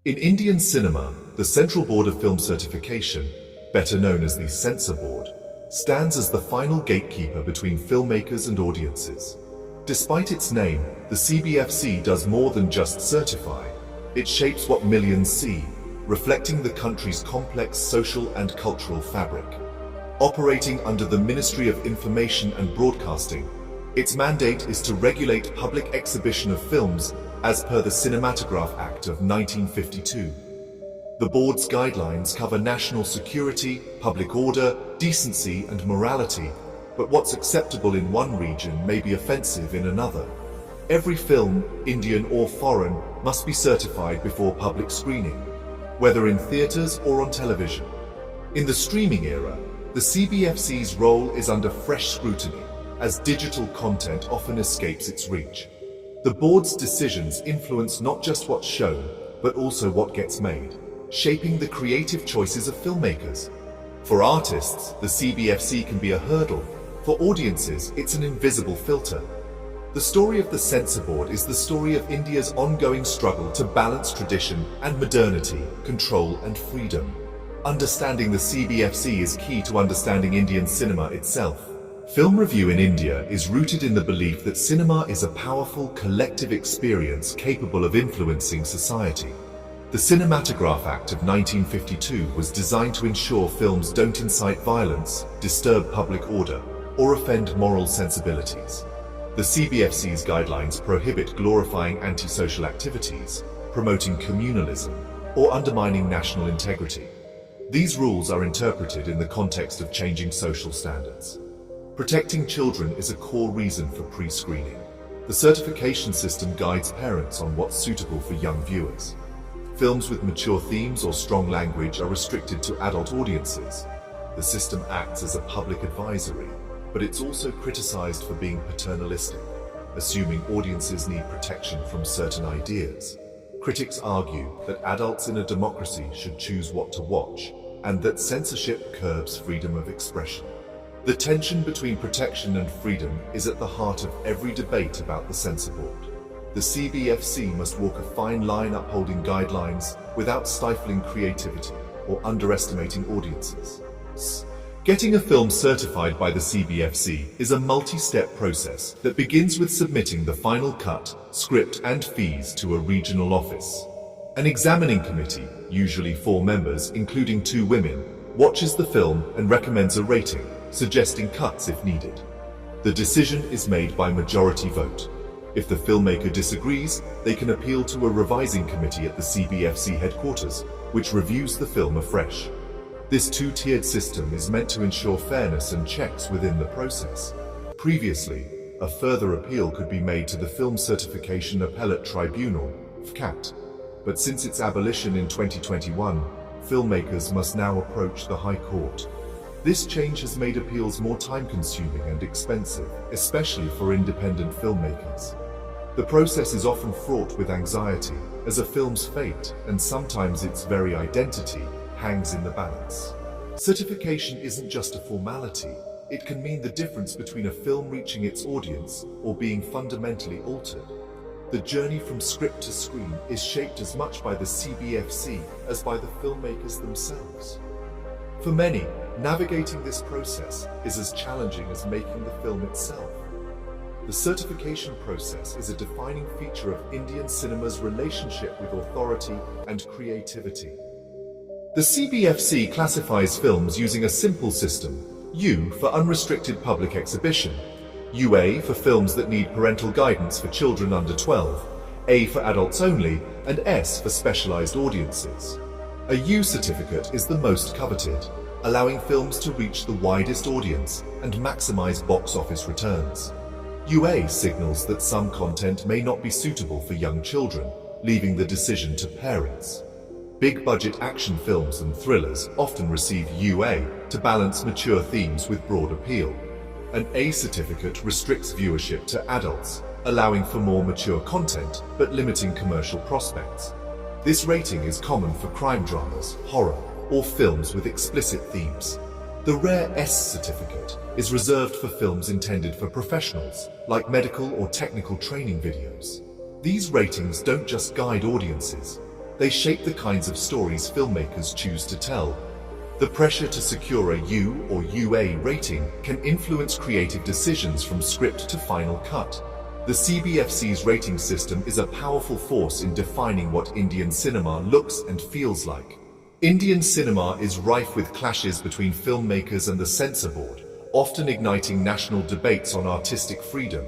In Indian cinema, the Central Board of Film Certification, better known as the Censor Board, stands as the final gatekeeper between filmmakers and audiences. Despite its name, the CBFC does more than just certify. It shapes what millions see, reflecting the country's complex social and cultural fabric. Operating under the Ministry of Information and Broadcasting, its mandate is to regulate public exhibition of films as per the Cinematograph Act of 1952. The board's guidelines cover national security, public order, decency and morality, but what's acceptable in one region may be offensive in another. Every film, Indian or foreign, must be certified before public screening, whether in theaters or on television. In the streaming era, the CBFC's role is under fresh scrutiny, as digital content often escapes its reach. The board's decisions influence not just what's shown, but also what gets made, shaping the creative choices of filmmakers. For artists, the CBFC can be a hurdle. For audiences, it's an invisible filter. The story of the Censor Board is the story of India's ongoing struggle to balance tradition and modernity, control and freedom. Understanding the CBFC is key to understanding Indian cinema itself. Film review in India is rooted in the belief that cinema is a powerful, collective experience capable of influencing society. The Cinematograph Act of 1952 was designed to ensure films don't incite violence, disturb public order, or offend moral sensibilities. The CBFC's guidelines prohibit glorifying antisocial activities, promoting communalism, or undermining national integrity. These rules are interpreted in the context of changing social standards. Protecting children is a core reason for pre-screening. The certification system guides parents on what's suitable for young viewers. Films with mature themes or strong language are restricted to adult audiences. The system acts as a public advisory, but it's also criticized for being paternalistic, assuming audiences need protection from certain ideas. Critics argue that adults in a democracy should choose what to watch, and that censorship curbs freedom of expression. The tension between protection and freedom is at the heart of every debate about the Censor Board. The CBFC must walk a fine line upholding guidelines without stifling creativity or underestimating audiences. Getting a film certified by the CBFC is a multi-step process that begins with submitting the final cut, script and fees to a regional office. An examining committee, usually 4 members including 2 women, watches the film and recommends a rating, suggesting cuts if needed. The decision is made by majority vote. If the filmmaker disagrees, they can appeal to a revising committee at the CBFC headquarters, which reviews the film afresh. This 2-tiered system is meant to ensure fairness and checks within the process. Previously, a further appeal could be made to the Film Certification Appellate Tribunal, FCAT, but since its abolition in 2021, filmmakers must now approach the High Court. This change has made appeals more time-consuming and expensive, especially for independent filmmakers. The process is often fraught with anxiety, as a film's fate, and sometimes its very identity, hangs in the balance. Certification isn't just a formality. It can mean the difference between a film reaching its audience or being fundamentally altered. The journey from script to screen is shaped as much by the CBFC as by the filmmakers themselves. For many, navigating this process is as challenging as making the film itself. The certification process is a defining feature of Indian cinema's relationship with authority and creativity. The CBFC classifies films using a simple system: U for unrestricted public exhibition, UA for films that need parental guidance for children under 12, A for adults only, and S for specialized audiences. A U certificate is the most coveted, allowing films to reach the widest audience and maximize box office returns. UA signals that some content may not be suitable for young children, leaving the decision to parents. Big-budget action films and thrillers often receive UA to balance mature themes with broad appeal. An A certificate restricts viewership to adults, allowing for more mature content but limiting commercial prospects. This rating is common for crime dramas, horror, or films with explicit themes. The rare S certificate is reserved for films intended for professionals, like medical or technical training videos. These ratings don't just guide audiences, they shape the kinds of stories filmmakers choose to tell. The pressure to secure a U or UA rating can influence creative decisions from script to final cut. The CBFC's rating system is a powerful force in defining what Indian cinema looks and feels like. Indian cinema is rife with clashes between filmmakers and the Censor Board, often igniting national debates on artistic freedom.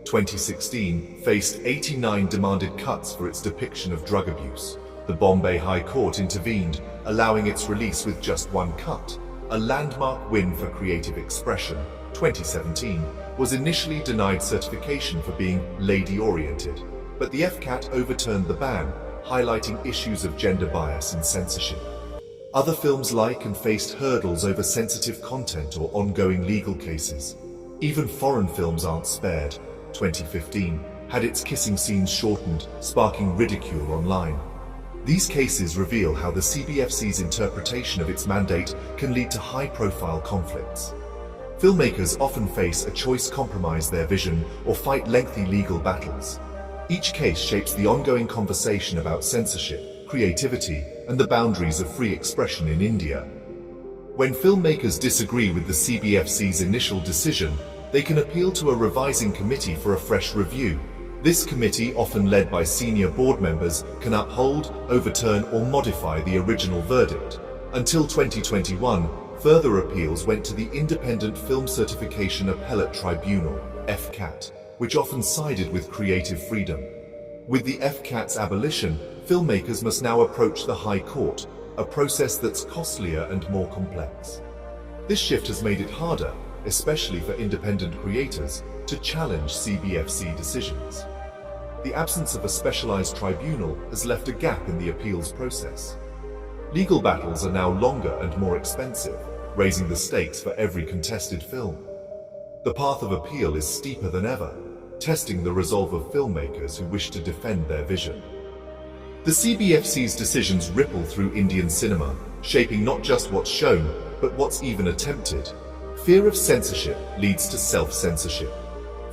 2016 faced 89 demanded cuts for its depiction of drug abuse. The Bombay High Court intervened, allowing its release with just one cut, a landmark win for creative expression. 2017 was initially denied certification for being lady-oriented, but the FCAT overturned the ban, highlighting issues of gender bias and censorship. Other films like and faced hurdles over sensitive content or ongoing legal cases. Even foreign films aren't spared. 2015 had its kissing scenes shortened, sparking ridicule online. These cases reveal how the CBFC's interpretation of its mandate can lead to high-profile conflicts. Filmmakers often face a choice: compromise their vision or fight lengthy legal battles. Each case shapes the ongoing conversation about censorship, creativity, and the boundaries of free expression in India. When filmmakers disagree with the CBFC's initial decision, they can appeal to a revising committee for a fresh review. This committee, often led by senior board members, can uphold, overturn, or modify the original verdict. Until 2021, further appeals went to the Independent Film Certification Appellate Tribunal, FCAT, which often sided with creative freedom. With the FCAT's abolition, filmmakers must now approach the High Court, a process that's costlier and more complex. This shift has made it harder, especially for independent creators, to challenge CBFC decisions. The absence of a specialized tribunal has left a gap in the appeals process. Legal battles are now longer and more expensive, raising the stakes for every contested film. The path of appeal is steeper than ever, testing the resolve of filmmakers who wish to defend their vision. The CBFC's decisions ripple through Indian cinema, shaping not just what's shown, but what's even attempted. Fear of censorship leads to self-censorship.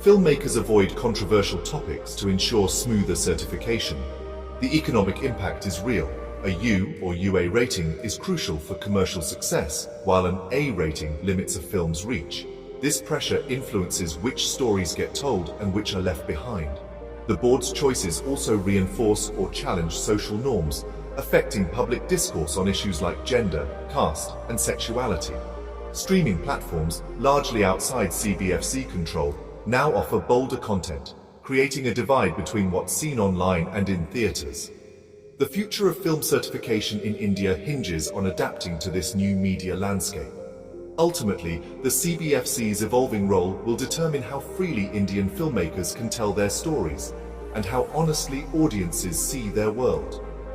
Filmmakers avoid controversial topics to ensure smoother certification. The economic impact is real. A U or UA rating is crucial for commercial success, while an A rating limits a film's reach. This pressure influences which stories get told and which are left behind. The board's choices also reinforce or challenge social norms, affecting public discourse on issues like gender, caste, and sexuality. Streaming platforms, largely outside CBFC control, now offer bolder content, creating a divide between what's seen online and in theaters. The future of film certification in India hinges on adapting to this new media landscape. Ultimately, the CBFC's evolving role will determine how freely Indian filmmakers can tell their stories, and how honestly audiences see their world.